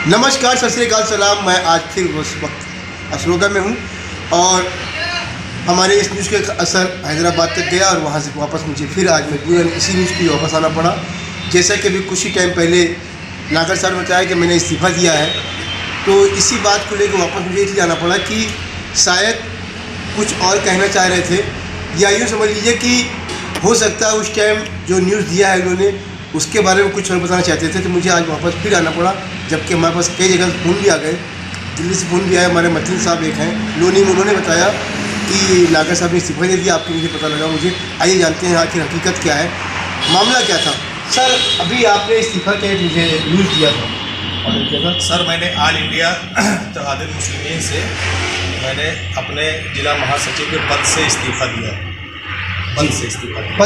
नमस्कार, सत श्री अकाल, सलाम। मैं आज फिर उस वक्त अशोका में हूँ और हमारे इस न्यूज़ का असर हैदराबाद तक गया और वहाँ से वापस मुझे फिर आज मजबूरन इसी न्यूज़ की वापस आना पड़ा। जैसा कि अभी कुछ ही टाइम पहले नागर साहब ने बताया कि मैंने इस्तीफ़ा दिया है, तो इसी बात को लेकर वापस मुझे इसलिए आना पड़ा कि शायद कुछ और कहना चाह रहे थे, या यूँ समझ लीजिए कि हो सकता है उस टाइम जो न्यूज़ दिया है उन्होंने उसके बारे में कुछ और बताना चाहते थे। तो मुझे आज वापस फिर आना पड़ा, जबकि हमारे पास कई जगह से फ़ोन भी आ गए। दिल्ली से फ़ोन भी आया, हमारे मतीन साहब एक हैं लोनी में, उन्होंने बताया कि नागर साहब ने इस्तीफ़ा दे दिया। आपके मुझे पता लगा मुझे। आइए जानते हैं आखिर हकीकत क्या है, मामला क्या था। सर, अभी आपने इस्तीफ़ा के मुझे न्यूज़ दिया था और क्या था? सर, मैंने ऑल इंडिया इत्तेहादुल मुस्लिमीन से मैंने अपने जिला महासचिव के पद से इस्तीफ़ा दिया। पद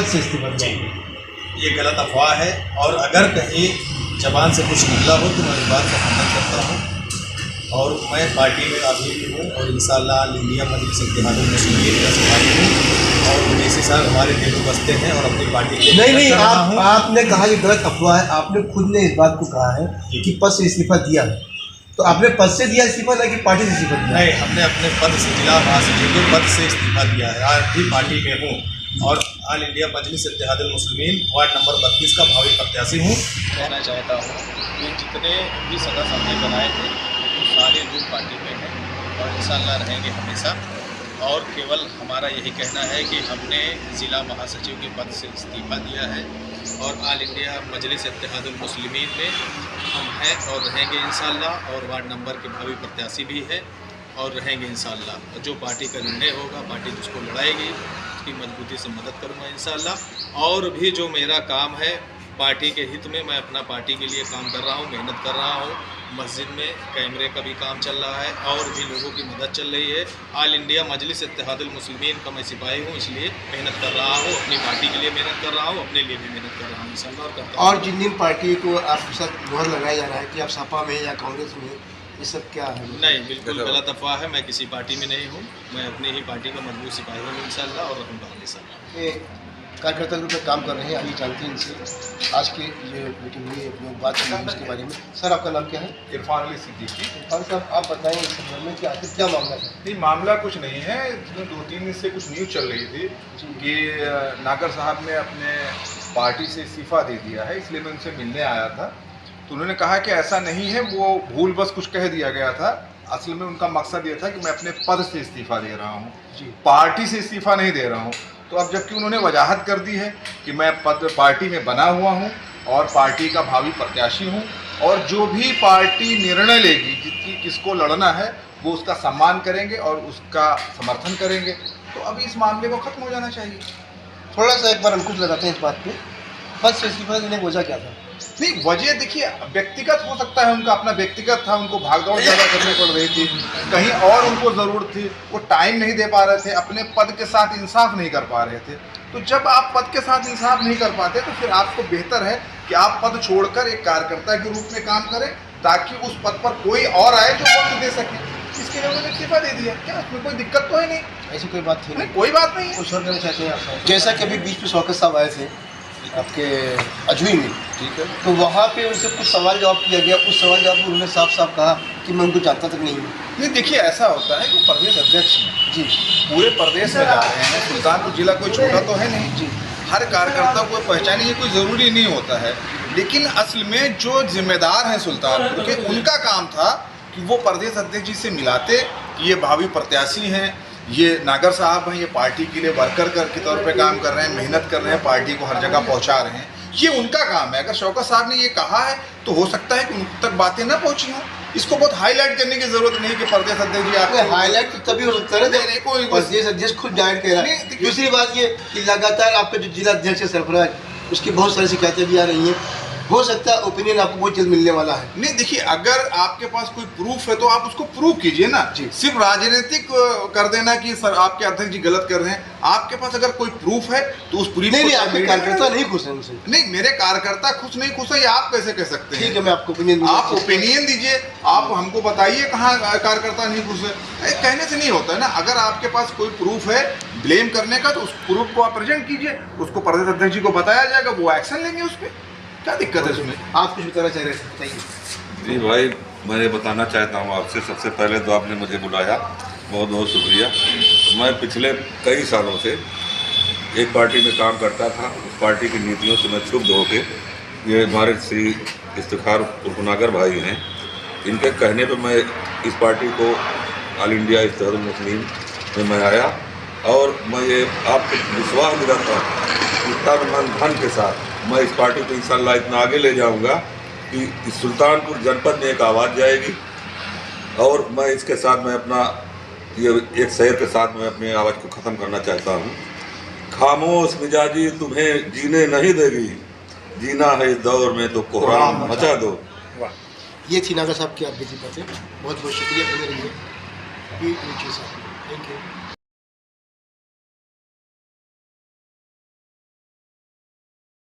से इस्तीफ़ा जी। ये गलत अफवाह है और अगर कहीं ज़बान से कुछ निकला हो तो मैं इस बात का खंडन करता हूँ। और मैं पार्टी में अभी भी हूँ और इंशाअल्लाह ऑल इंडिया मजलिस इत्तेहादुल मुस्लिमीन का सदस्य हूँ और उन्नीस साल हमारे दिल बसते हैं और अपनी पार्टी के नहीं, आपने कहा ये गलत अफवाह है। आपने खुद ने इस बात को कहा है कि पद से इस्तीफ़ा दिया है, तो आपने पद से दिया इस्तीफ़ा, ना कि पार्टी से इस्तीफ़ा दिया? नहीं, हमने अपने पद से, जिला महासचिव के पद से इस्तीफ़ा दिया है। आज भी पार्टी में हूँ और ऑल इंडिया मजलिस इत्तेहादुल मुस्लिमीन वार्ड नंबर 32 का भावी प्रत्याशी हूँ। कहना चाहता हूँ कि जितने भी सदस्य हमने बनाए थे वो सारे लोग पार्टी में हैं और इंशाअल्लाह रहेंगे हमेशा। और केवल हमारा यही कहना है कि हमने ज़िला महासचिव के पद से इस्तीफ़ा दिया है और ऑल इंडिया मजलिस इत्तेहादुल मुस्लिमीन में हम हैं और रहेंगे इंशाअल्लाह, और वार्ड नंबर के भावी प्रत्याशी भी हैं और रहेंगे इंशाअल्लाह। जो पार्टी का निर्णय होगा, पार्टी जिसको लड़ाएगी उसकी मजबूती से मदद करूँगा इंशाअल्लाह। और भी जो मेरा काम है पार्टी के हित में, मैं अपना पार्टी के लिए काम कर रहा हूँ, मेहनत कर रहा हूँ। मस्जिद में कैमरे का भी काम चल रहा है और भी लोगों की मदद चल रही है। ऑल इंडिया मजलिस इत्तेहादुल मुस्लिमीन का मैं सिपाही हूँ, इसलिए मेहनत कर रहा हूँ, अपनी पार्टी के लिए मेहनत कर रहा हूँ, अपने लिए भी मेहनत कर रहा हूँ इंशाअल्लाह। और जिन जिन पार्टी को आपके साथ मुहर लगाया जा रहा है कि आप सपा में या कांग्रेस में, ये सब क्या है? नहीं, बिल्कुल गलत अफवाह है। मैं किसी पार्टी में नहीं हूँ, मैं अपनी ही पार्टी का मजबूत सिपाही हूँ इंशाअल्लाह और रहूँगा इंशाअल्लाह। ये कार्यकर्ता रूप में काम कर रहे हैं, अभी जानते हैं इनसे। आज की ये मीटिंग हुई है, लोग बात कर रहे हैं उसके बारे में। सर, आपका नाम क्या है? इरफान अली सिद्दीकी। इरफान साहब, आप बताएं इस संदर्भ में कि आखिर क्या मामला है? नहीं, मामला कुछ नहीं है। इसमें 2-3 दिन से कुछ न्यूज़ चल रही थी कि नागर साहब ने अपने पार्टी से इस्तीफ़ा दे दिया है, इसलिए मैं उनसे मिलने आया था। तो उन्होंने कहा कि ऐसा नहीं है, वो भूल बस कुछ कह दिया गया था। असल में उनका मकसद ये था कि मैं अपने पद से इस्तीफ़ा दे रहा हूँ, पार्टी से इस्तीफ़ा नहीं दे रहा हूँ। तो अब जबकि उन्होंने वजाहत कर दी है कि मैं पार्टी में बना हुआ हूँ और पार्टी का भावी प्रत्याशी हूँ, और जो भी पार्टी निर्णय लेगी किसको लड़ना है वो उसका सम्मान करेंगे और उसका समर्थन करेंगे। तो अभी इस मामले को ख़त्म हो जाना चाहिए। थोड़ा सा एक बार अंकुश लगाते हैं इस बात पे। पद से इस्तीफा देने की वजह क्या था? नहीं, वजह देखिए व्यक्तिगत हो सकता है, उनका अपना व्यक्तिगत था, उनको भागदौड़ ज़्यादा करनी पड़ रही थी, कहीं और उनको ज़रूरत थी, वो टाइम नहीं दे पा रहे थे, अपने पद के साथ इंसाफ नहीं कर पा रहे थे। तो जब आप पद के साथ इंसाफ नहीं कर पाते तो फिर आपको बेहतर है कि आप पद छोड़कर एक कार्यकर्ता के रूप में काम करें, ताकि उस पद पर कोई और आए जो वक्त दे सके। इसके लिए उन्होंने इस्तीफा दे दिया। क्या इसमें कोई दिक्कत तो है? नहीं, ऐसी कोई बात थी नहीं, कोई बात नहीं है। कुछ और कहना चाहते हैं आप? जैसा कि अभी बीच में शौकत साहब आए थे आपके अजवी में, ठीक है, तो वहाँ पे उनसे कुछ सवाल जवाब किया गया। उस सवाल जवाब में उन्होंने साफ साफ कहा कि मैं उनको जानता तक नहीं हूँ। नहीं, देखिए ऐसा होता है कि प्रदेश अध्यक्ष हैं जी, पूरे प्रदेश में जा रहे हैं, सुल्तानपुर जिला कोई छोटा तो है नहीं जी। हर कार्यकर्ता को पहचाने ये कोई ज़रूरी नहीं होता है, लेकिन असल में जो जिम्मेदार हैं सुल्तानपुर के, उनका काम था कि वो प्रदेश अध्यक्ष जी से मिलाते कि ये भावी प्रत्याशी हैं, ये नागर साहब हैं, ये पार्टी के लिए वर्कर के तौर पे काम कर रहे हैं, मेहनत कर रहे हैं, पार्टी को हर जगह पहुंचा रहे हैं। ये उनका काम है। अगर शौकत साहब ने ये कहा है तो हो सकता है कि उन तक बातें ना पहुंची हों। इसको बहुत हाईलाइट करने की जरूरत नहीं कि प्रदेश अध्यक्ष जी आपको हाईलाइट तो तभी हो सकता है ना, कोई प्रदेश अध्यक्ष खुद डायरेक्ट कह रहा है। दूसरी बात ये कि लगातार आपका जो जिला अध्यक्ष है सरफराज, उसकी बहुत सारी शिकायतें भी आ रही हैं। हो सकता है ओपिनियन आपको बहुत जल्द मिलने वाला है। नहीं, देखिए अगर आपके पास कोई प्रूफ है तो आप उसको प्रूव कीजिए ना जी। सिर्फ राजनीतिक कर देना कि सर आपके अध्यक्ष जी गलत कर रहे हैं, आपके पास अगर कोई प्रूफ है तो उस प्रूफ नहीं, आपके कार्यकर्ता नहीं खुश है उनसे। नहीं, मेरे कार्यकर्ता खुश नहीं खुश है, ये आप कैसे कह सकते हैं? ठीक है, मैं आपको ओपिनियन, आप ओपिनियन दीजिए, आप हमको बताइए कहाँ कार्यकर्ता नहीं खुश है। कहने से नहीं होता है ना। अगर आपके पास कोई प्रूफ है ब्लेम करने का तो उस प्रूफ को आप प्रेजेंट कीजिए, उसको प्रदेश अध्यक्ष जी को बताया जाएगा, वो एक्शन लेंगे उस पर। क्या दिक्कत है इसमें? आप कुछ बताना चाह रहे थे, बताइए। जी भाई, मैं ये बताना चाहता हूँ आपसे, सबसे पहले तो आपने मुझे बुलाया, बहुत बहुत शुक्रिया। मैं पिछले कई सालों से एक पार्टी में काम करता था, उस पार्टी की नीतियों से मैं क्षुब्ध होकर, ये हमारे श्री इफ्तिखार उर्फनागर भाई हैं, इनके कहने पे मैं इस पार्टी को ऑल इंडिया इत्तेहादुल मुस्लिमीन में मैं आया और मैं ये आपको विश्वास दिलाता हूँ कि तन मन धन के साथ मैं इस पार्टी को इंशाअल्लाह इतना आगे ले जाऊंगा कि इस सुल्तानपुर जनपद में एक आवाज़ जाएगी और मैं इसके साथ मैं अपना ये एक शहर के साथ मैं अपनी आवाज़ को ख़त्म करना चाहता हूँ। खामोश मिजाजी तुम्हें जीने नहीं देगी, जीना है इस दौर में तो कोहराम मचा दो। ये थी नागर साहब की आप बेटी बातें। बहुत बहुत शुक्रिया, बने रहिए। Thank you.